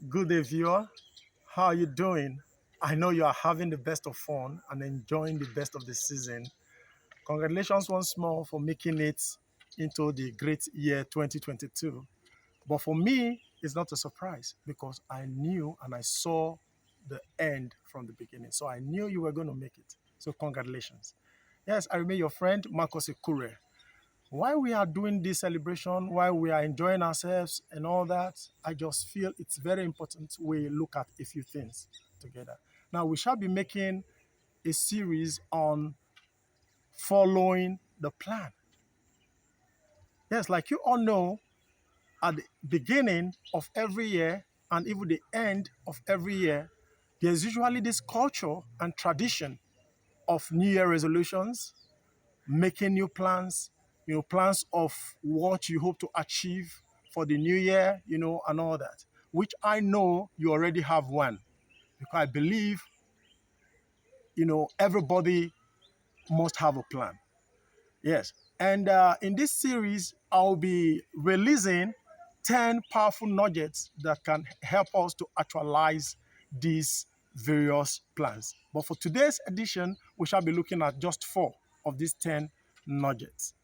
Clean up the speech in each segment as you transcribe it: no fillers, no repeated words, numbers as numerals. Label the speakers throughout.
Speaker 1: Good day, viewer. How are you doing? I know you are having the best of fun and enjoying the best of the season. Congratulations once more for making it into the great year 2022. But for me, it's not a surprise because I knew and I saw the end from the beginning. So I knew you were going to make it. So congratulations. Yes, I remain your friend, Marcos Ekure. While we are doing this celebration, while we are enjoying ourselves and all that, I just feel it's very important we look at a few things together. Now, we shall be making a series on following the plan. Yes, like you all know, at the beginning of every year and even the end of every year, there's usually this culture and tradition of New Year resolutions, making new plans, plans of what you hope to achieve for the new year, and all that, which I know you already have one because I believe, everybody must have a plan. Yes. And in this series, I'll be releasing 10 powerful nuggets that can help us to actualize these various plans. But for today's edition, we shall be looking at just 4 of these 10 nuggets.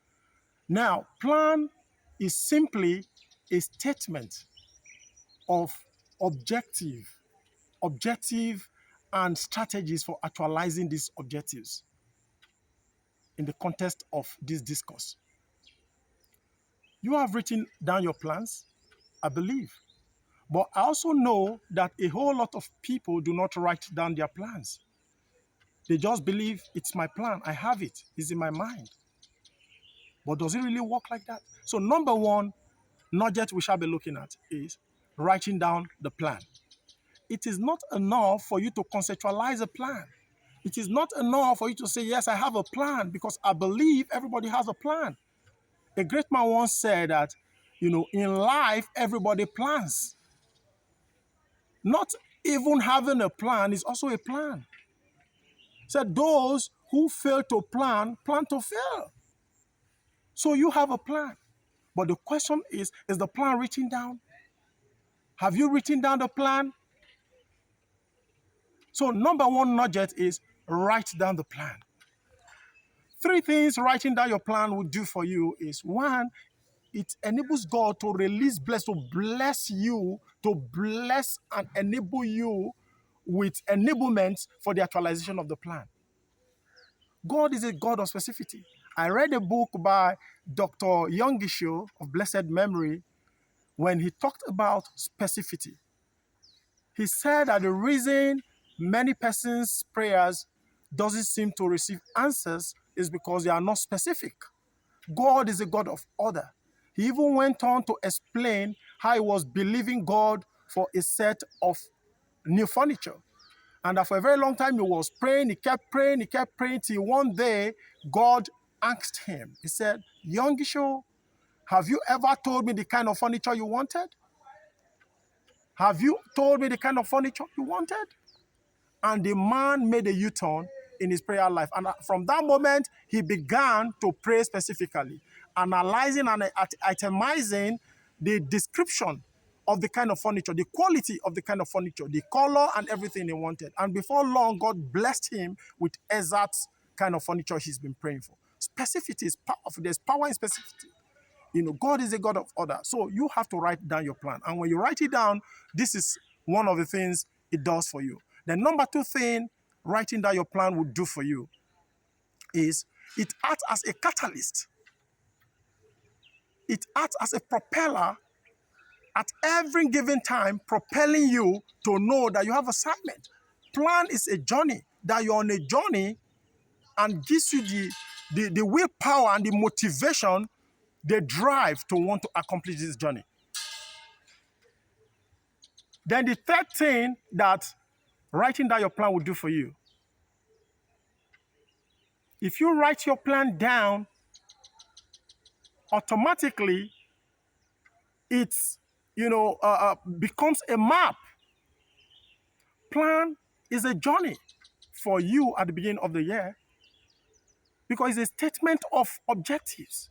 Speaker 1: Now, plan is simply a statement of objective and strategies for actualizing these objectives in the context of this discourse. You have written down your plans, I believe. But I also know that a whole lot of people do not write down their plans. They just believe it's my plan. I have it. It's in my mind. But does it really work like that? So number one nugget we shall be looking at is writing down the plan. It is not enough for you to conceptualize a plan. It is not enough for you to say, yes, I have a plan, because I believe everybody has a plan. A great man once said that, in life, everybody plans. Not even having a plan is also a plan. Said those who fail to plan to fail. So you have a plan. But the question is the plan written down? Have you written down the plan? So number one nugget is write down the plan. 3 things writing down your plan will do for you is, 1, it enables God to release to bless you, to bless and enable you with enablement for the actualization of the plan. God is a God of specificity. I read a book by Dr. Youngisho of blessed memory when he talked about specificity. He said that the reason many persons' prayers doesn't seem to receive answers is because they are not specific. God is a God of order. He even went on to explain how he was believing God for a set of new furniture. And that for a very long time he was praying, he kept praying till one day God asked him, he said, Youngisho, have you ever told me the kind of furniture you wanted? Have you told me the kind of furniture you wanted? And the man made a U-turn in his prayer life. And from that moment, he began to pray specifically, analyzing and itemizing the description of the kind of furniture, the quality of the kind of furniture, the color and everything he wanted. And before long, God blessed him with exact kind of furniture he's been praying for. Specificity is powerful. There's power in specificity. God is a God of order. So you have to write down your plan. And when you write it down, this is one of the things it does for you. The number 2 thing writing down your plan would do for you is it acts as a catalyst. It acts as a propeller at every given time, propelling you to know that you have assignment. Plan is a journey, that you're on a journey, and gives you the willpower and the motivation, the drive to want to accomplish this journey. Then the third thing that writing down your plan will do for you, if you write your plan down, automatically it becomes a map. Plan is a journey for you at the beginning of the year because it's a statement of objectives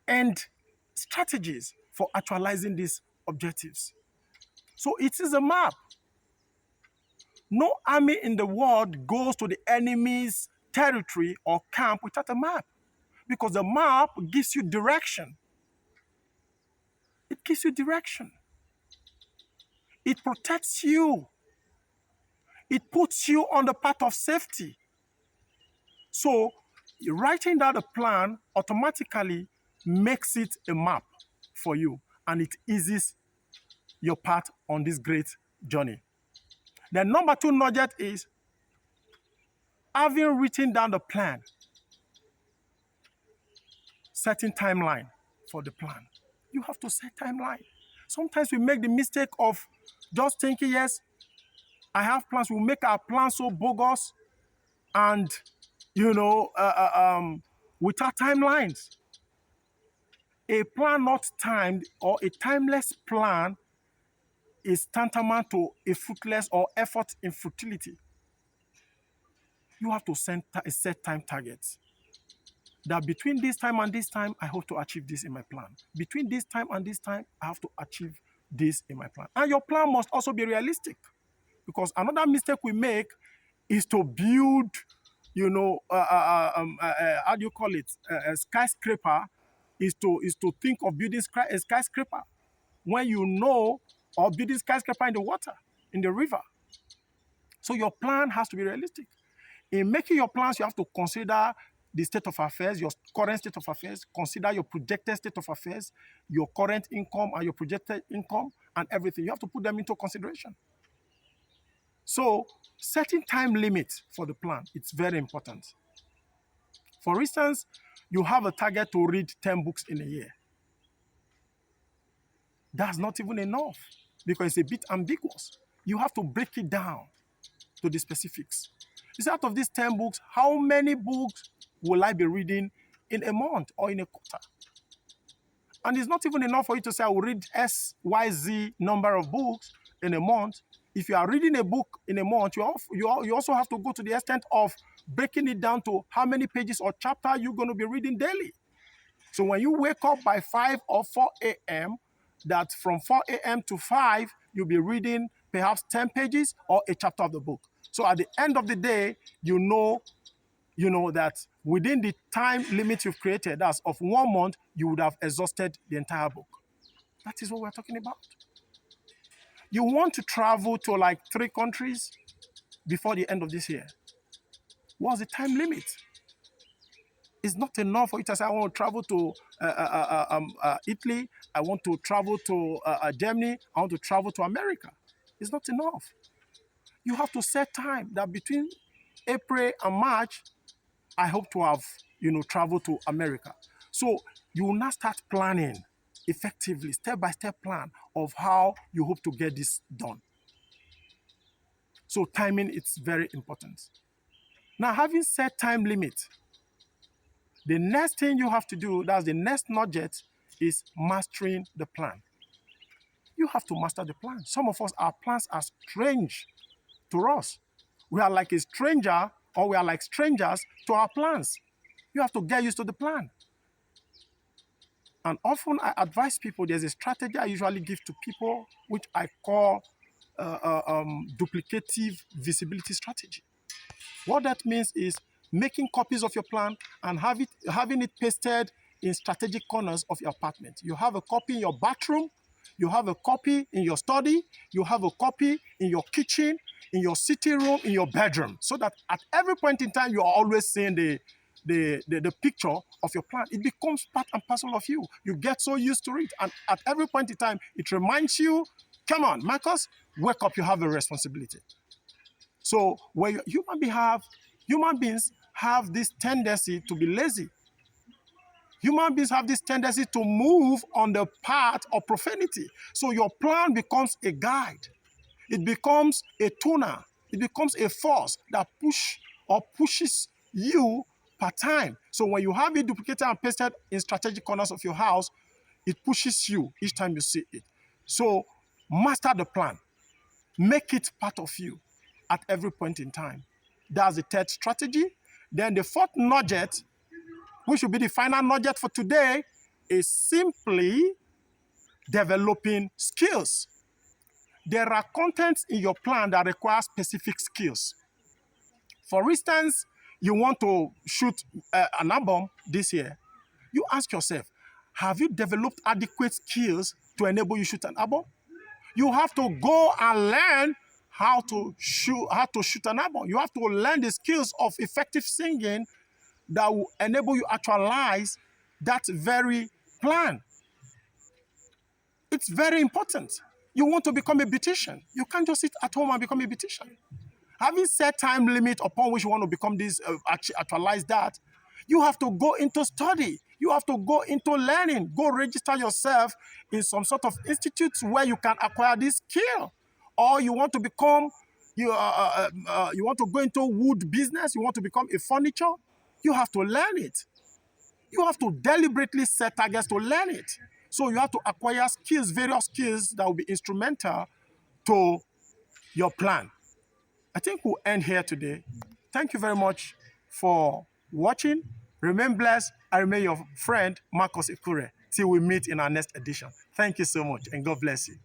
Speaker 1: and strategies for actualizing these objectives. So it is a map. No army in the world goes to the enemy's territory or camp without a map, because the map gives you direction. It gives you direction. It protects you. It puts you on the path of safety. So writing down a plan automatically makes it a map for you, and it eases your path on this great journey. The number 2 nugget is having written down the plan, setting timeline for the plan. You have to set timeline. Sometimes we make the mistake of just thinking, yes, I have plans. We make our plans so bogus and, without timelines. A plan not timed or a timeless plan is tantamount to a fruitless or effort in futility. You have to set time targets. That between this time and this time, I hope to achieve this in my plan. Between this time and this time, I have to achieve this in my plan. And your plan must also be realistic, because another mistake we make is to build, how do you call it? A skyscraper is to think of building a skyscraper when you know, or building skyscraper in the water, in the river. So your plan has to be realistic. In making your plans, you have to consider the state of affairs, your current state of affairs, consider your projected state of affairs, your current income and your projected income, and everything. You have to put them into consideration. So setting time limits for the plan, it's very important. For instance, you have a target to read 10 books in a year. That's not even enough, because it's a bit ambiguous. You have to break it down to the specifics. You say, out of these 10 books, how many books will I be reading in a month or in a quarter? And it's not even enough for you to say, I will read XYZ number of books in a month. If you are reading a book in a month, you also have to go to the extent of breaking it down to how many pages or chapter you're going to be reading daily. So when you wake up by 5 or 4 a.m., that from 4 a.m. to 5, you'll be reading perhaps 10 pages or a chapter of the book. So at the end of the day, you know that within the time limit you've created, that's of 1 month, you would have exhausted the entire book. That is what we're talking about. You want to travel to like 3 countries before the end of this year. What's the time limit? It's not enough for you to say, I want to travel to Italy, I want to travel to Germany, I want to travel to America. It's not enough. You have to set time that between April and March, I hope to have, traveled to America. So you will now start planning effectively, step-by-step plan of how you hope to get this done. So timing is very important. Now, having set time limit, the next thing you have to do, that's the next nugget, is mastering the plan. You have to master the plan. Some of us, our plans are strange to us. We are like a stranger, or we are like strangers to our plans. You have to get used to the plan. And often I advise people, there's a strategy I usually give to people, which I call duplicative visibility strategy. What that means is making copies of your plan and having it pasted in strategic corners of your apartment. You have a copy in your bathroom, you have a copy in your study, you have a copy in your kitchen, in your sitting room, in your bedroom, so that at every point in time, you are always seeing the picture of your plan. It becomes part and parcel of you. You get so used to it. And at every point in time, it reminds you, come on, Marcus, wake up, you have a responsibility. So when human beings have this tendency to be lazy. Human beings have this tendency to move on the path of profanity. So your plan becomes a guide. It becomes a tuner. It becomes a force that pushes you per time. So when you have it duplicated and pasted in strategic corners of your house, it pushes you each time you see it. So master the plan. Make it part of you at every point in time. That's the third strategy. Then the fourth nugget, which will be the final nugget for today, is simply developing skills. there are contents in your plan that require specific skills. For instance, you want to shoot an album this year. You ask yourself, have you developed adequate skills to enable you shoot an album? You have to go and learn how to shoot an album. You have to learn the skills of effective singing that will enable you actualize that very plan. It's very important. You want to become a beautician. You can't just sit at home and become a beautician. Having set time limit upon which you want to become this, actualize that, you have to go into study. You have to go into learning. Go register yourself in some sort of institutes where you can acquire this skill. Or you want to become, you want to go into wood business. You want to become a furniture. You have to learn it. You have to deliberately set targets to learn it. So you have to acquire skills, various skills that will be instrumental to your plan. I think we'll end here today. Thank you very much for watching. Remain blessed. I remain your friend, Marcus Ekure. Till we meet in our next edition. Thank you so much, and God bless you.